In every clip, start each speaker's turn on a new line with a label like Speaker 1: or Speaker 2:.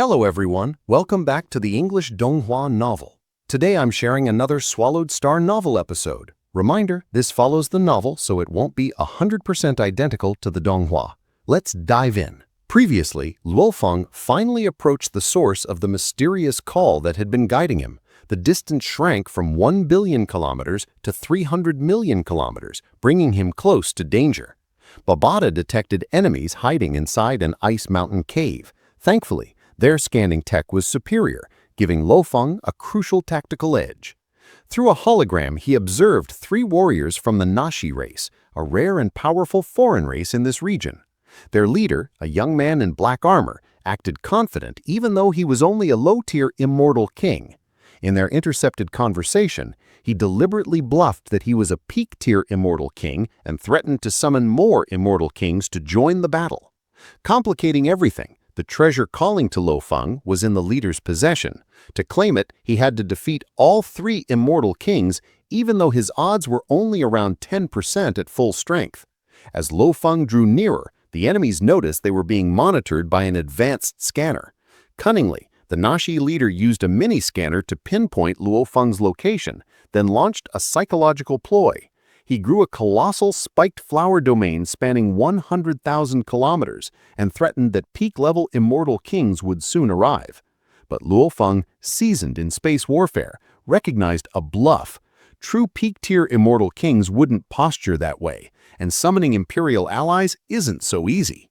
Speaker 1: Hello everyone, welcome back to the English Donghua novel. Today I'm sharing another Swallowed Star novel episode. Reminder, this follows the novel so it won't be 100% identical to the Donghua. Let's dive in. Previously, Luofeng finally approached the source of the mysterious call that had been guiding him. The distance shrank from 1 billion kilometers to 300 million kilometers, bringing him close to danger. Babada detected enemies hiding inside an ice mountain cave. Thankfully, their scanning tech was superior, giving Luofeng a crucial tactical edge. Through a hologram, he observed 3 warriors from the Nashi race, a rare and powerful foreign race in this region. Their leader, a young man in black armor, acted confident even though he was only a low-tier immortal king. In their intercepted conversation, he deliberately bluffed that he was a peak-tier immortal king and threatened to summon more immortal kings to join the battle. Complicating everything, the treasure calling to Luofeng was in the leader's possession. To claim it, he had to defeat all 3 immortal kings, even though his odds were only around 10% at full strength. As Luofeng drew nearer, the enemies noticed they were being monitored by an advanced scanner. Cunningly, the Nashi leader used a mini-scanner to pinpoint Luofeng's location, then launched a psychological ploy. He grew a colossal spiked flower domain spanning 100,000 kilometers and threatened that peak-level immortal kings would soon arrive. But Luofeng, seasoned in space warfare, recognized a bluff. True peak-tier immortal kings wouldn't posture that way, and summoning imperial allies isn't so easy.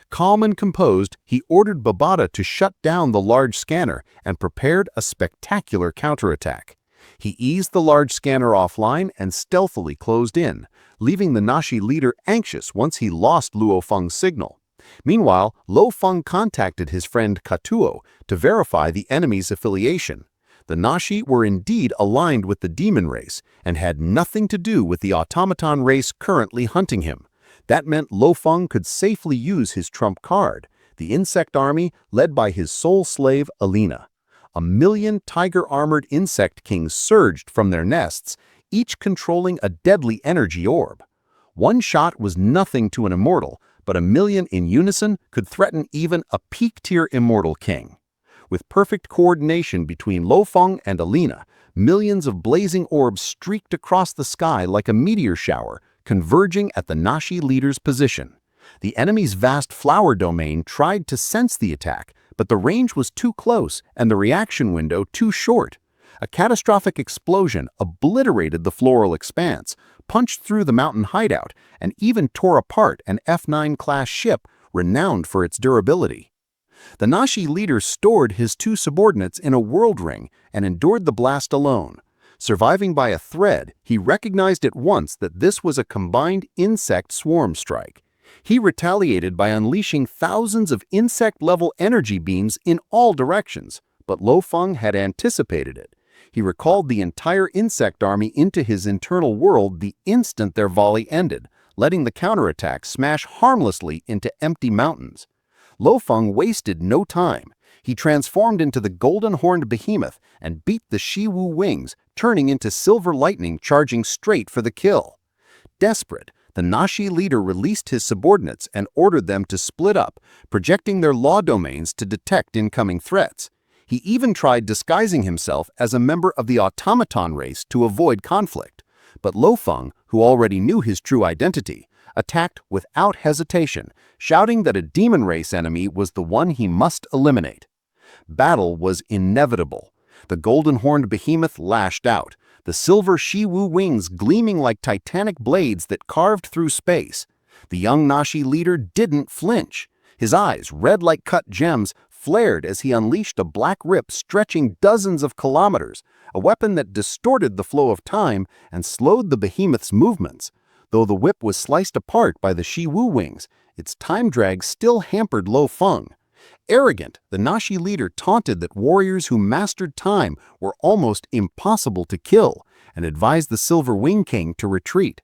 Speaker 1: Calm and composed, he ordered Babada to shut down the large scanner and prepared a spectacular counterattack. He eased the large scanner offline and stealthily closed in, leaving the Nashi leader anxious once he lost Luofeng's signal. Meanwhile, Luofeng contacted his friend Katuo to verify the enemy's affiliation. The Nashi were indeed aligned with the demon race and had nothing to do with the automaton race currently hunting him. That meant Luofeng could safely use his trump card, the insect army led by his sole slave Alina. 1 million tiger-armored insect kings surged from their nests, each controlling a deadly energy orb. One shot was nothing to an immortal, but 1 million in unison could threaten even a peak-tier immortal king. With perfect coordination between Luofeng and Alina, millions of blazing orbs streaked across the sky like a meteor shower, converging at the Nashi leader's position. The enemy's vast flower domain tried to sense the attack, but the range was too close and the reaction window too short. A catastrophic explosion obliterated the floral expanse, punched through the mountain hideout, and even tore apart an F9-class ship renowned for its durability. The Nashi leader stored his 2 subordinates in a world ring and endured the blast alone. Surviving by a thread, he recognized at once that this was a combined insect swarm strike. He retaliated by unleashing thousands of insect-level energy beams in all directions, but Luofeng had anticipated it. He recalled the entire insect army into his internal world the instant their volley ended, letting the counterattack smash harmlessly into empty mountains. Luofeng wasted no time. He transformed into the golden-horned behemoth and beat the Shiwu wings, turning into silver lightning charging straight for the kill. Desperate, the Nashi leader released his subordinates and ordered them to split up, projecting their law domains to detect incoming threats. He even tried disguising himself as a member of the automaton race to avoid conflict. But Luofeng, who already knew his true identity, attacked without hesitation, shouting that a demon race enemy was the one he must eliminate. Battle was inevitable. The golden-horned behemoth lashed out, the silver Shiwu wings gleaming like titanic blades that carved through space. The young Nashi leader didn't flinch. His eyes, red like cut gems, flared as he unleashed a black rip stretching dozens of kilometers, a weapon that distorted the flow of time and slowed the behemoth's movements. Though the whip was sliced apart by the Shiwu wings, its time drag still hampered Luofeng. Arrogant, the Nashi leader taunted that warriors who mastered time were almost impossible to kill and advised the Silver Wing King to retreat.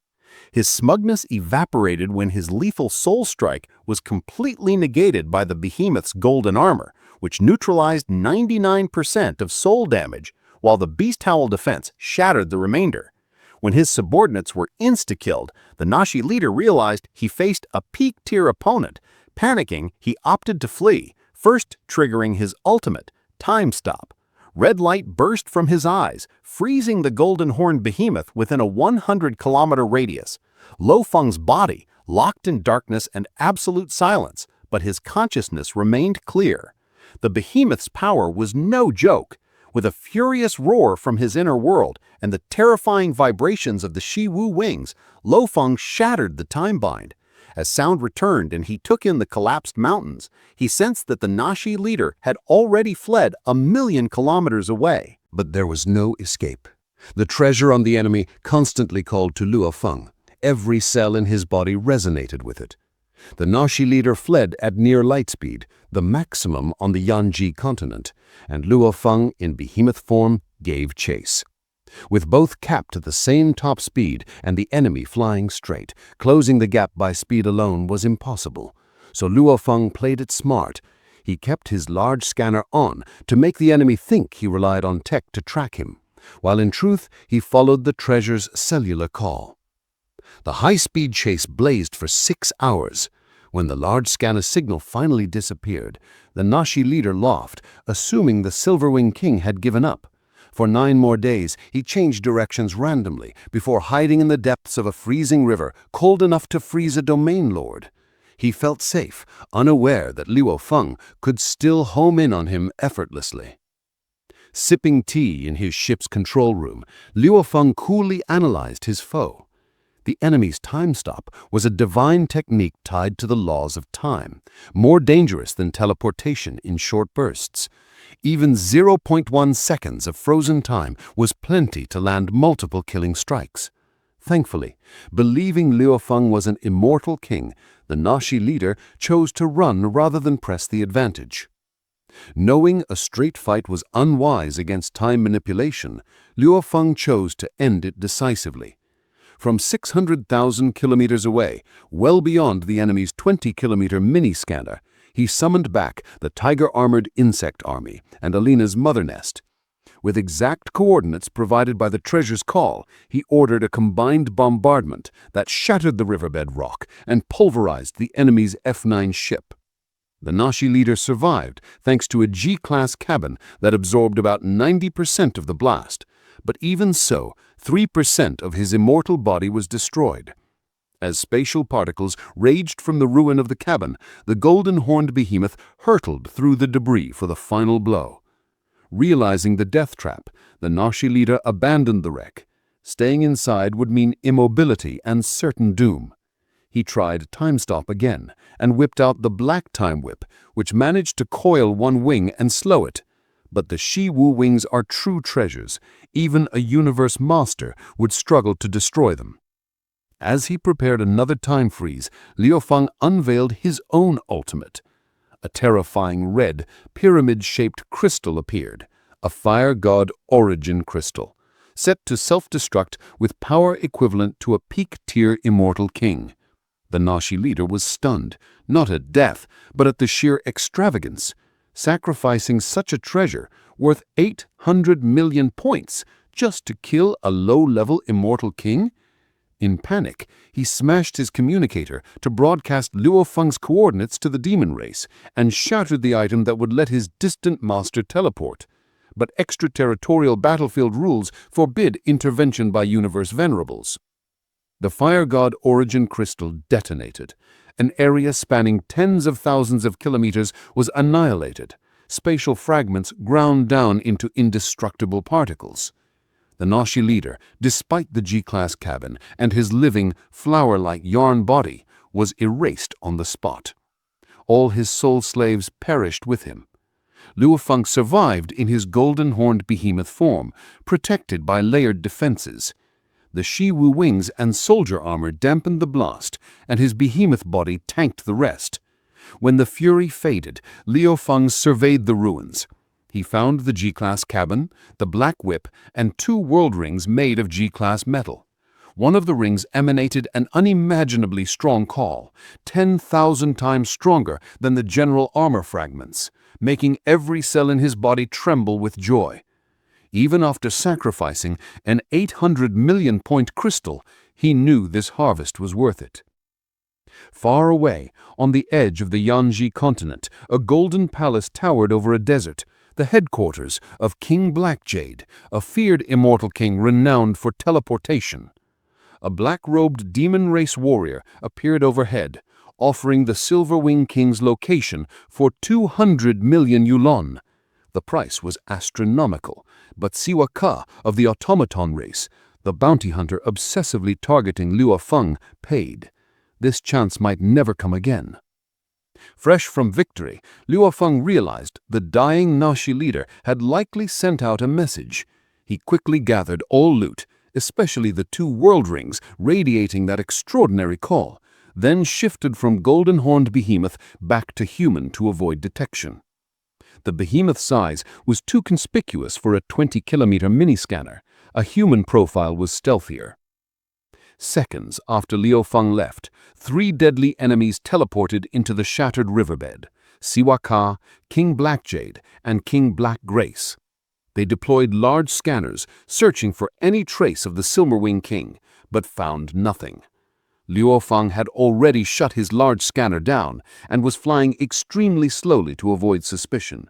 Speaker 1: His smugness evaporated when his lethal soul strike was completely negated by the behemoth's golden armor, which neutralized 99% of soul damage, while the Beast Howl defense shattered the remainder. When his subordinates were insta-killed, the Nashi leader realized he faced a peak-tier opponent. Panicking, he opted to flee, first triggering his ultimate, time stop. Red light burst from his eyes, freezing the golden-horned behemoth within a 100-kilometer radius. Lo Feng's body, locked in darkness and absolute silence, but his consciousness remained clear. The behemoth's power was no joke. With a furious roar from his inner world and the terrifying vibrations of the Shi-Wu wings, Lo Feng shattered the time bind. As sound returned and he took in the collapsed mountains, he sensed that the Nashi leader had already fled 1,000,000 kilometers away. But there was no escape. The treasure on the enemy constantly called to Luo Feng. Every cell in his body resonated with it. The Nashi leader fled at near light speed, the maximum on the Yanji continent, and Luo Feng, in behemoth form, gave chase. With both capped at the same top speed and the enemy flying straight, closing the gap by speed alone was impossible. So Luo Feng played it smart. He kept his large scanner on to make the enemy think he relied on tech to track him, while in truth he followed the treasure's cellular call. The high-speed chase blazed for 6 hours. When the large scanner signal finally disappeared, the Nashi leader laughed, assuming the Silverwing King had given up. For 9 more days, he changed directions randomly before hiding in the depths of a freezing river cold enough to freeze a domain lord. He felt safe, unaware that Luo Feng could still home in on him effortlessly. Sipping tea in his ship's control room, Luo Feng coolly analyzed his foe. The enemy's time stop was a divine technique tied to the laws of time, more dangerous than teleportation in short bursts. Even 0.1 seconds of frozen time was plenty to land multiple killing strikes. Thankfully, believing Luo Feng was an immortal king, the Nashi leader chose to run rather than press the advantage. Knowing a straight fight was unwise against time manipulation, Luo Feng chose to end it decisively. From 600,000 kilometers away, well beyond the enemy's 20-kilometer mini-scanner, he summoned back the tiger-armored insect army and Alina's mother nest. With exact coordinates provided by the treasure's call, he ordered a combined bombardment that shattered the riverbed rock and pulverized the enemy's F-9 ship. The Nashi leader survived thanks to a G-class cabin that absorbed about 90% of the blast. But even so, 3% of his immortal body was destroyed. As spatial particles raged from the ruin of the cabin, the golden-horned behemoth hurtled through the debris for the final blow. Realizing the death trap, the Nashi leader abandoned the wreck. Staying inside would mean immobility and certain doom. He tried time stop again and whipped out the black time whip, which managed to coil one wing and slow it. But the Shi-Wu wings are true treasures. Even a universe master would struggle to destroy them. As he prepared another time freeze, Luo Feng unveiled his own ultimate. A terrifying red, pyramid-shaped crystal appeared, a fire god origin crystal, set to self-destruct with power equivalent to a peak-tier immortal king. The Nashi leader was stunned, not at death, but at the sheer extravagance. Sacrificing such a treasure worth 800 million points just to kill a low-level immortal king? In panic, he smashed his communicator to broadcast Luo Feng's coordinates to the demon race and shattered the item that would let his distant master teleport. But extraterritorial battlefield rules forbid intervention by universe venerables. The fire god origin crystal detonated. An area spanning tens of thousands of kilometers was annihilated. Spatial fragments ground down into indestructible particles. The Nashi leader, despite the G-class cabin and his living, flower-like yarn body, was erased on the spot. All his soul slaves perished with him. Luo Feng survived in his golden-horned behemoth form, protected by layered defenses. The Shi-Wu wings and soldier armor dampened the blast, and his behemoth body tanked the rest. When the fury faded, Luo Feng surveyed the ruins. He found the G-class cabin, the black whip, and 2 world rings made of G-class metal. One of the rings emanated an unimaginably strong call, 10,000 times stronger than the general armor fragments, making every cell in his body tremble with joy. Even after sacrificing an 800 million point crystal, he knew this harvest was worth it. Far away, on the edge of the Yanji continent, a golden palace towered over a desert, the headquarters of King Blackjade, a feared immortal king renowned for teleportation. A black-robed demon race warrior appeared overhead, offering the Silver Wing King's location for 200 million yulon. The price was astronomical, but Siwa Ka of the automaton race, the bounty hunter obsessively targeting Luo Feng, paid. This chance might never come again. Fresh from victory, Luo Feng realized the dying Nashi leader had likely sent out a message. He quickly gathered all loot, especially the 2 world rings radiating that extraordinary call, then shifted from golden-horned behemoth back to human to avoid detection. The behemoth's size was too conspicuous for a 20-kilometer mini-scanner. A human profile was stealthier. Seconds after Luo Feng left, 3 deadly enemies teleported into the shattered riverbed: Siwa Ka, King Blackjade, and King Black Grace. They deployed large scanners, searching for any trace of the Silverwing King, but found nothing. Luo Feng had already shut his large scanner down and was flying extremely slowly to avoid suspicion.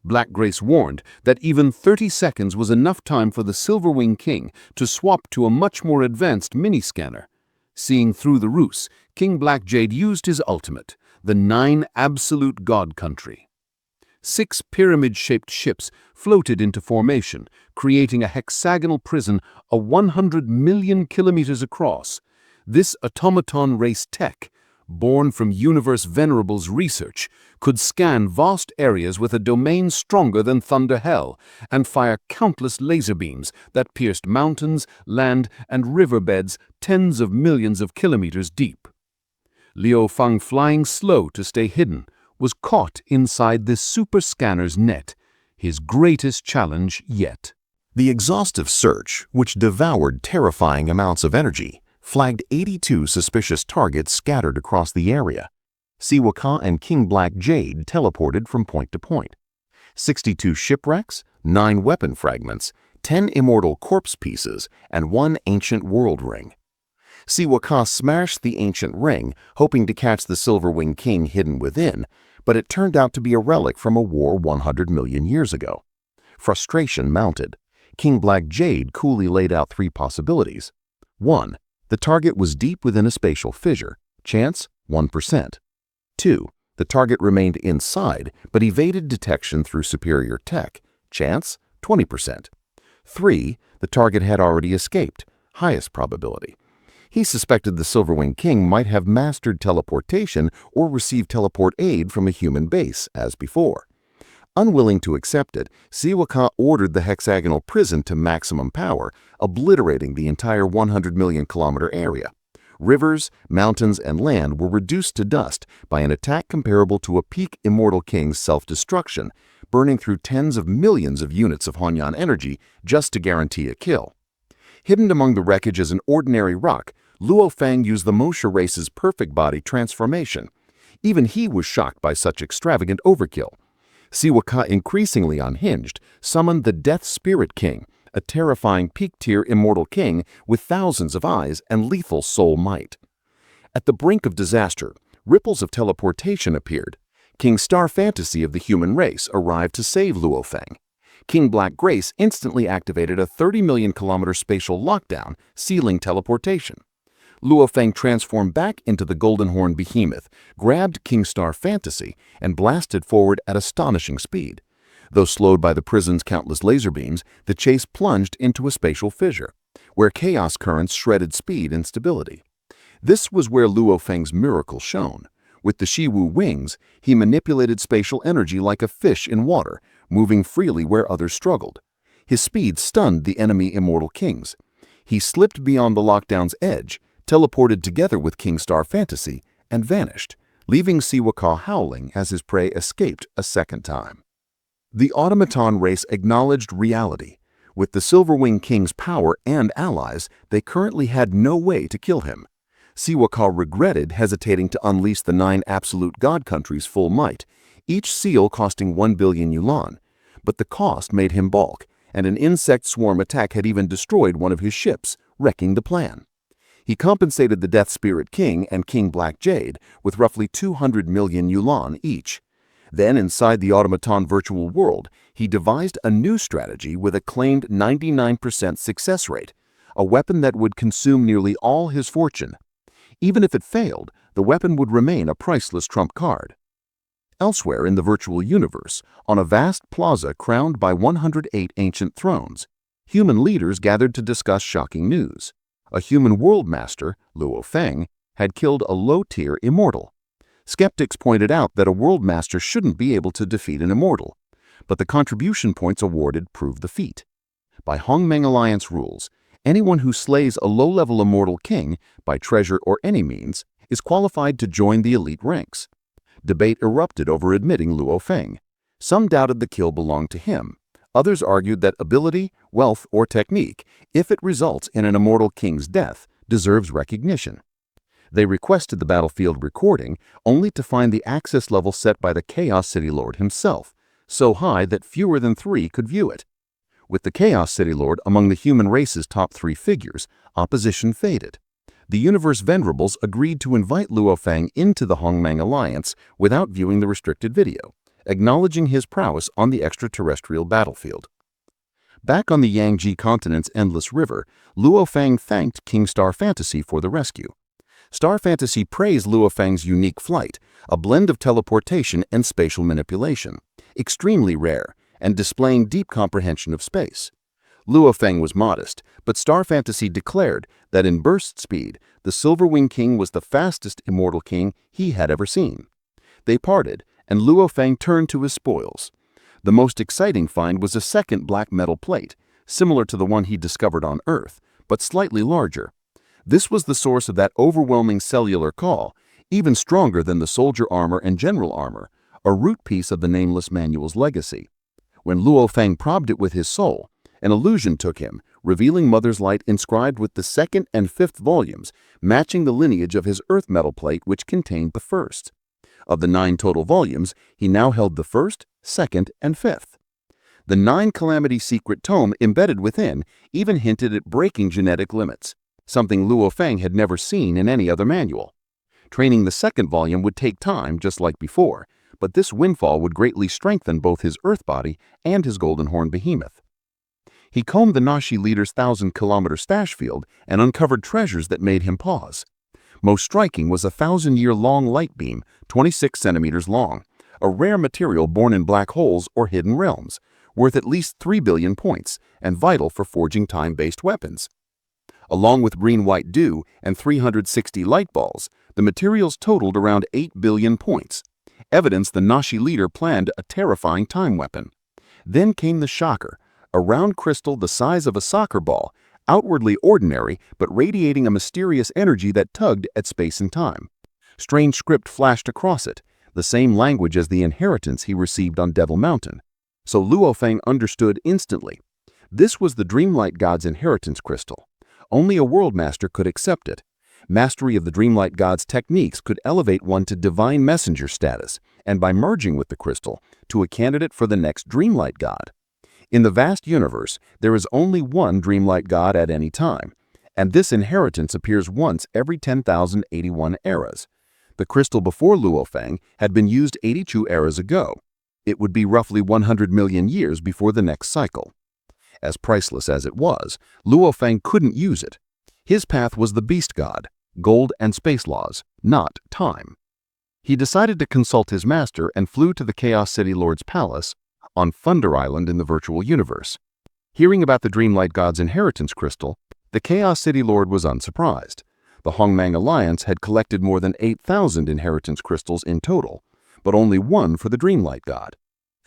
Speaker 1: Black Grace warned that even 30 seconds was enough time for the Silverwing King to swap to a much more advanced mini-scanner. Seeing through the ruse, King Blackjade used his ultimate, the 9 Absolute God Country. 6 pyramid-shaped ships floated into formation, creating a hexagonal prison 100 million kilometers across. This automaton race tech, born from Universe Venerable's research, could scan vast areas with a domain stronger than Thunder Hell and fire countless laser beams that pierced mountains, land, and riverbeds tens of millions of kilometers deep. Luo Feng, flying slow to stay hidden, was caught inside this super scanner's net, his greatest challenge yet.
Speaker 2: The exhaustive search, which devoured terrifying amounts of energy, flagged 82 suspicious targets scattered across the area. Siwa Ka and King Blackjade teleported from point to point. 62 shipwrecks, 9 weapon fragments, 10 immortal corpse pieces, and 1 ancient world ring. Siwa Ka smashed the ancient ring, hoping to catch the Silverwing King hidden within, but it turned out to be a relic from a war 100 million years ago. Frustration mounted. King Blackjade coolly laid out 3 possibilities. 1. The target was deep within a spatial fissure. Chance, 1%. 2. The target remained inside, but evaded detection through superior tech. Chance, 20%. 3. The target had already escaped. Highest probability. He suspected the Silverwing King might have mastered teleportation or received teleport aid from a human base, as before. Unwilling to accept it, Siwa Ka ordered the hexagonal prison to maximum power, obliterating the entire 100 million kilometer area. Rivers, mountains, and land were reduced to dust by an attack comparable to a peak Immortal King's self-destruction, burning through tens of millions of units of Hongyan energy just to guarantee a kill. Hidden among the wreckage as an ordinary rock, Luo Feng used the Moshe race's perfect body transformation. Even he was shocked by such extravagant overkill. Siwa Ka, increasingly unhinged, summoned the Death Spirit King, a terrifying peak-tier immortal king with thousands of eyes and lethal soul might. At the brink of disaster, ripples of teleportation appeared. King Star Fantasy of the human race arrived to save Luo Feng. King Black Grace instantly activated a 30 million kilometer spatial lockdown, sealing teleportation. Luo Feng transformed back into the Golden Horn Behemoth, grabbed King Star Fantasy, and blasted forward at astonishing speed. Though slowed by the prison's countless laser beams, the chase plunged into a spatial fissure, where chaos currents shredded speed and stability. This was where Luo Feng's miracle shone. With the Shiwu wings, he manipulated spatial energy like a fish in water, moving freely where others struggled. His speed stunned the enemy Immortal Kings. He slipped beyond the lockdown's edge, teleported together with King Star Fantasy, and vanished, leaving Siwa Ka howling as his prey escaped a second time. The automaton race acknowledged reality. With the Silverwing King's power and allies, they currently had no way to kill him. Siwa Ka regretted hesitating to unleash the 9 absolute god countries' full might, each seal costing 1 billion yulon. But the cost made him balk, and an insect swarm attack had even destroyed one of his ships, wrecking the plan.
Speaker 1: He compensated the Death Spirit King and King Black Jade with roughly 200 million yuan each. Then, inside the automaton virtual world, he devised a new strategy with a claimed 99% success rate, a weapon that would consume nearly all his fortune. Even if it failed, the weapon would remain a priceless trump card. Elsewhere in the virtual universe, on a vast plaza crowned by 108 ancient thrones, human leaders gathered to discuss shocking news. A human world master, Luo Feng, had killed a low-tier immortal. Skeptics pointed out that a world master shouldn't be able to defeat an immortal, but the contribution points awarded proved the feat. By Hongmeng Alliance rules, anyone who slays a low-level immortal king by treasure or any means is qualified to join the elite ranks. Debate erupted over admitting Luo Feng. Some doubted the kill belonged to him. Others argued that ability, wealth, or technique, if it results in an immortal king's death, deserves recognition. They requested the battlefield recording, only to find the access level set by the Chaos City Lord himself, so high that fewer than 3 could view it. With the Chaos City Lord among the human race's top 3 figures, opposition faded. The Universe Venerables agreed to invite Luo Feng into the Hongmeng Alliance without viewing the restricted video, acknowledging his prowess on the extraterrestrial battlefield. Back on the Yangji continent's endless river, Luo Feng thanked King Star Fantasy for the rescue. Star Fantasy praised Luo Feng's unique flight, a blend of teleportation and spatial manipulation, extremely rare and displaying deep comprehension of space. Luo Feng was modest, but Star Fantasy declared that in burst speed, the Silver Wing King was the fastest immortal king he had ever seen. They parted, and Luo Feng turned to his spoils. The most exciting find was a second black metal plate, similar to the one he discovered on Earth, but slightly larger. This was the source of that overwhelming cellular call, even stronger than the soldier armor and general armor, a root piece of the Nameless Manual's legacy. When Luo Feng probed it with his soul, an illusion took him, revealing Mother's Light inscribed with the 2nd and 5th volumes, matching the lineage of his earth metal plate which contained the 1st. Of the 9 total volumes, he now held the 1st, 2nd, and 5th. The 9 Calamity Secret Tome embedded within even hinted at breaking genetic limits, something Luo Feng had never seen in any other manual. Training the 2nd volume would take time, just like before, but this windfall would greatly strengthen both his earth body and his golden horn behemoth. He combed the Nashi leader's 1,000-kilometer stash field and uncovered treasures that made him pause. Most striking was a 1,000-year-long light beam, 26 centimeters long, a rare material born in black holes or hidden realms, worth at least 3 billion points and vital for forging time-based weapons. Along with green-white dew and 360 light balls, the materials totaled around 8 billion points, evidence the Nashi leader planned a terrifying time weapon. Then came the shocker, a round crystal the size of a soccer ball, outwardly ordinary but radiating a mysterious energy that tugged at space and time. Strange script flashed across it, the same language as the inheritance he received on Devil Mountain. So Luo Feng understood instantly. This was the Dreamlight God's inheritance crystal. Only a world master could accept it. Mastery of the Dreamlight God's techniques could elevate one to divine messenger status, and by merging with the crystal, to a candidate for the next Dreamlight God. In the vast universe, there is only one Dreamlight God at any time, and this inheritance appears once every 10,081 eras. The crystal before Luo Feng had been used 82 eras ago. It would be roughly 100 million years before the next cycle. As priceless as it was, Luo Feng couldn't use it. His path was the Beast God, gold and space laws, not time. He decided to consult his master and flew to the Chaos City Lord's palace on Thunder Island in the virtual universe. Hearing about the Dreamlight God's inheritance crystal, the Chaos City Lord was unsurprised. The Hongmeng Alliance had collected more than 8,000 inheritance crystals in total, but only one for the Dreamlight God.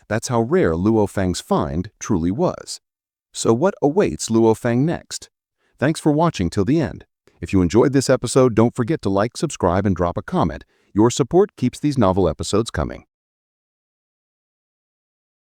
Speaker 1: That's how rare Luo Feng's find truly was. So what awaits Luo Feng next? Thanks for watching till the end. If you enjoyed this episode, don't forget to like, subscribe, and drop a comment. Your support keeps these novel episodes coming.